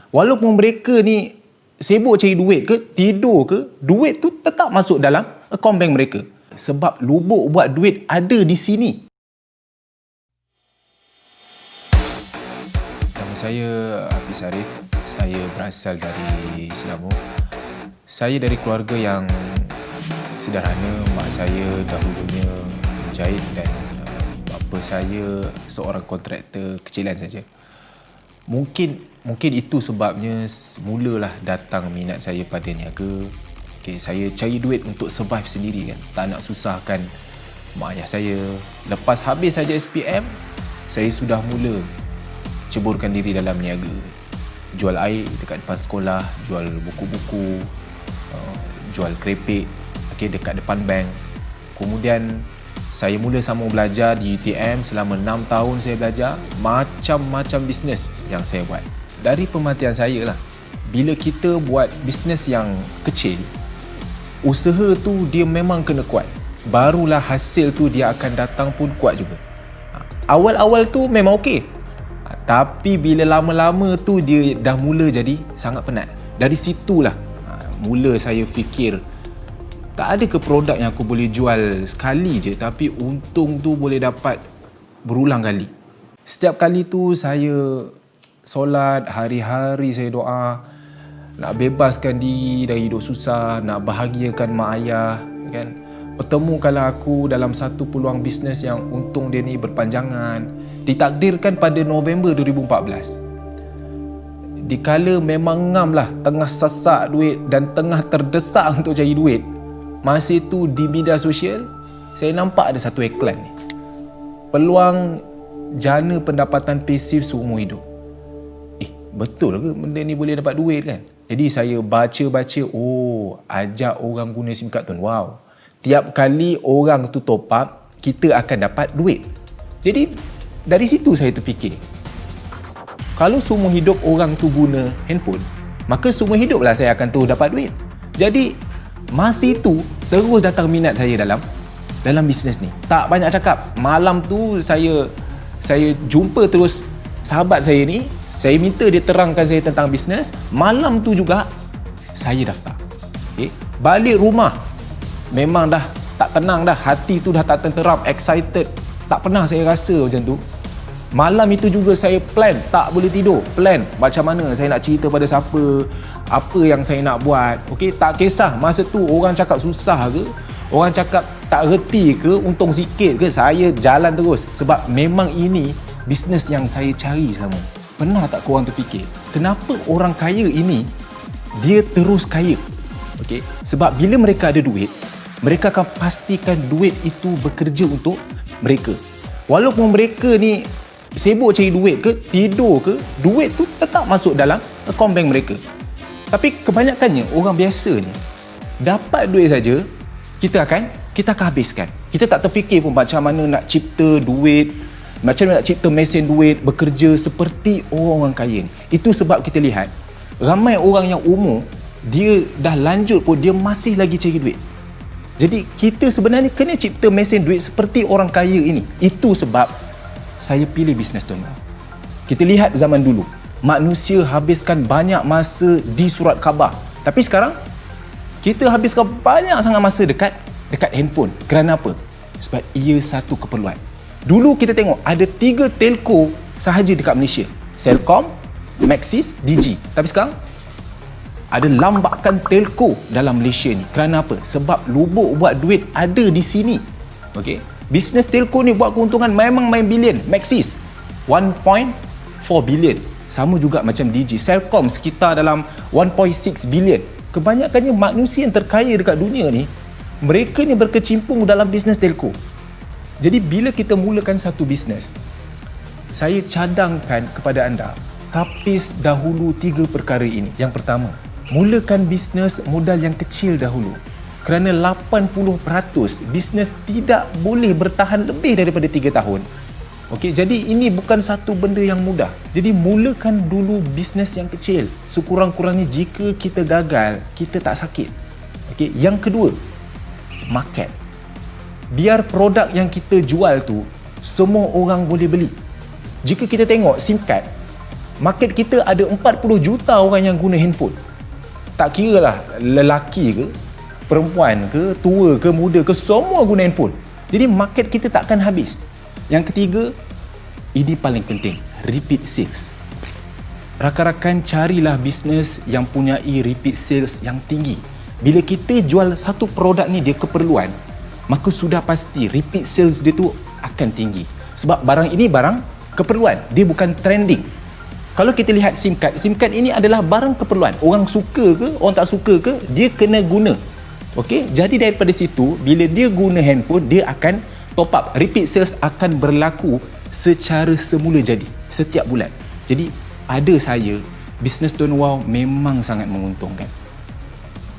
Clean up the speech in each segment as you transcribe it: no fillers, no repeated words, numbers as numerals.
Walaupun mereka ni sibuk cari duit ke, tidur ke, duit tu tetap masuk dalam akaun bank mereka. Sebab lubuk buat duit ada di sini. Nama saya Hafiz Arif. Saya berasal dari Selangor. Saya dari keluarga yang sederhana. Mak saya dahulunya menjahit dan bapa saya seorang kontraktor kecilan saja. Mungkin itu sebabnya mulalah datang minat saya pada niaga. Saya cari duit untuk survive sendiri kan. Tak nak susahkan mak ayah saya. Lepas habis saja SPM, saya sudah mula ceburkan diri dalam niaga. Jual air dekat depan sekolah, jual buku-buku, jual kerepek dekat depan bank. Kemudian saya mula sambung belajar di UTM. Selama 6 tahun saya belajar macam-macam bisnes yang saya buat. Dari pemerhatian saya lah, bila kita buat bisnes yang kecil, usaha tu dia memang kena kuat. Barulah hasil tu dia akan datang pun kuat juga. Awal-awal tu memang okey. Tapi bila lama-lama tu dia dah mula jadi sangat penat. Dari situlah mula saya fikir, tak ada ke produk yang aku boleh jual sekali je tapi untung tu boleh dapat berulang kali. Setiap kali tu saya solat, hari-hari saya doa nak bebaskan diri dari hidup susah, nak bahagiakan mak ayah kan. Pertemukanlah aku dalam satu peluang bisnes yang untung dia ni berpanjangan. Ditakdirkan pada November 2014. Dikala memang ngam lah, tengah sasak duit dan tengah terdesak untuk cari duit, masa itu di media sosial saya nampak ada satu iklan ni, peluang jana pendapatan pasif seumur hidup. Betul ke benda ni boleh dapat duit kan? Jadi saya baca-baca, ajak orang guna SIM card tu. Wow, tiap kali orang tu top up, kita akan dapat duit. Jadi dari situ saya terfikir, kalau seumur hidup orang tu guna handphone, maka seumur hiduplah saya akan terus dapat duit. Jadi masa itu terus datang minat saya dalam bisnes ni. Tak banyak cakap. Malam tu saya jumpa terus sahabat saya ni. Saya minta dia terangkan saya tentang bisnes. Malam tu juga saya daftar. Balik rumah memang dah tak tenang dah. Hati tu dah tak tenteram, excited. Tak pernah saya rasa macam tu. Malam itu juga saya plan, tak boleh tidur. Plan macam mana saya nak cerita pada siapa, apa yang saya nak buat. Tak kisah masa tu orang cakap susah ke, orang cakap tak reti ke, untung sikit ke, saya jalan terus. Sebab memang ini bisnes yang saya cari selama. Pernah tak korang terfikir, kenapa orang kaya ini dia terus kaya? Sebab bila mereka ada duit, mereka akan pastikan duit itu bekerja untuk mereka. Walaupun mereka ni sibuk cari duit ke, tidur ke, duit tu tetap masuk dalam akaun bank mereka. Tapi kebanyakannya orang biasa ni dapat duit saja, kita akan habiskan. Kita tak terfikir pun macam mana nak cipta duit, macam mana nak cipta mesin duit bekerja seperti orang kaya ni. Itu sebab kita lihat ramai orang yang umur dia dah lanjut pun dia masih lagi cari duit. Jadi kita sebenarnya kena cipta mesin duit seperti orang kaya ini. Itu sebab saya pilih bisnes tu. Kita lihat zaman dulu, manusia habiskan banyak masa di surat khabar. Tapi sekarang, kita habiskan banyak sangat masa dekat handphone. Kerana apa? Sebab ia satu keperluan. Dulu kita tengok ada 3 telco sahaja dekat Malaysia. Celcom, Maxis, Digi. Tapi sekarang, ada lambakan telco dalam Malaysia ni. Kerana apa? Sebab lubuk buat duit ada di sini. Bisnes telco ni buat keuntungan memang main bilion. Maxis 1.4 bilion. Sama juga macam Digi. Celcom sekitar dalam 1.6 bilion. Kebanyakannya manusia yang terkaya dekat dunia ni, mereka ni berkecimpung dalam bisnes telco. Jadi bila kita mulakan satu bisnes, saya cadangkan kepada anda, tapis dahulu 3 perkara ini. Yang pertama, mulakan bisnes modal yang kecil dahulu. Kerana 80% bisnes tidak boleh bertahan lebih daripada 3 tahun. Jadi ini bukan satu benda yang mudah. Jadi mulakan dulu bisnes yang kecil. Sekurang-kurangnya jika kita gagal, kita tak sakit. Yang kedua, market. Biar produk yang kita jual tu semua orang boleh beli. Jika kita tengok SIM card, Market kita ada 40 juta orang yang guna handphone. Tak kira lah lelaki ke, perempuan ke, tua ke, muda ke, semua guna handphone. Jadi market kita takkan habis. Yang ketiga, ini paling penting, repeat sales. Rakan-rakan, carilah bisnes yang punyai repeat sales yang tinggi. Bila kita jual satu produk ni dia keperluan, maka sudah pasti repeat sales dia tu akan tinggi. Sebab barang ini barang keperluan, dia bukan trending. Kalau kita lihat SIM card ini adalah barang keperluan. Orang suka ke, orang tak suka ke, dia kena guna. Okey, jadi daripada situ, bila dia guna handphone, dia akan top up. Repeat sales akan berlaku secara semula jadi, setiap bulan. Jadi, pada saya, bisnes Tuan Wow memang sangat menguntungkan.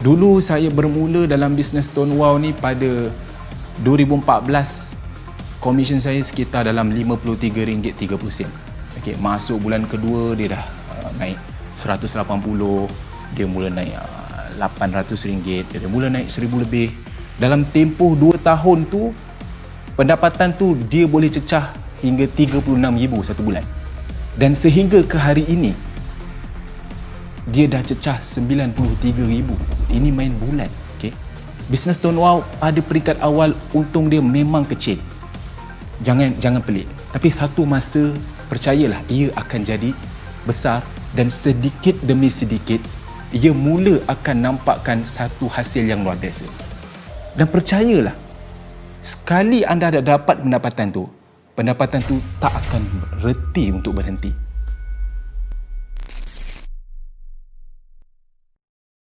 Dulu saya bermula dalam bisnes Tuan Wow ni pada 2014, komisen saya sekitar dalam RM53.30. Okey, masuk bulan kedua dia dah naik 180, dia mula naik RM800, dia mula naik RM1,000 lebih. Dalam tempoh 2 tahun tu, pendapatan tu dia boleh cecah hingga RM36,000 satu bulan. Dan sehingga ke hari ini, dia dah cecah RM93,000. Ini main bulan. Okay? Bisnes Tuan Wow pada peringkat awal untung dia memang kecil. Jangan pelik. Tapi satu masa, percayalah, ia akan jadi besar dan sedikit demi sedikit ia mula akan nampakkan satu hasil yang luar biasa. Dan percayalah, sekali anda dah dapat pendapatan tu tak akan reti untuk berhenti.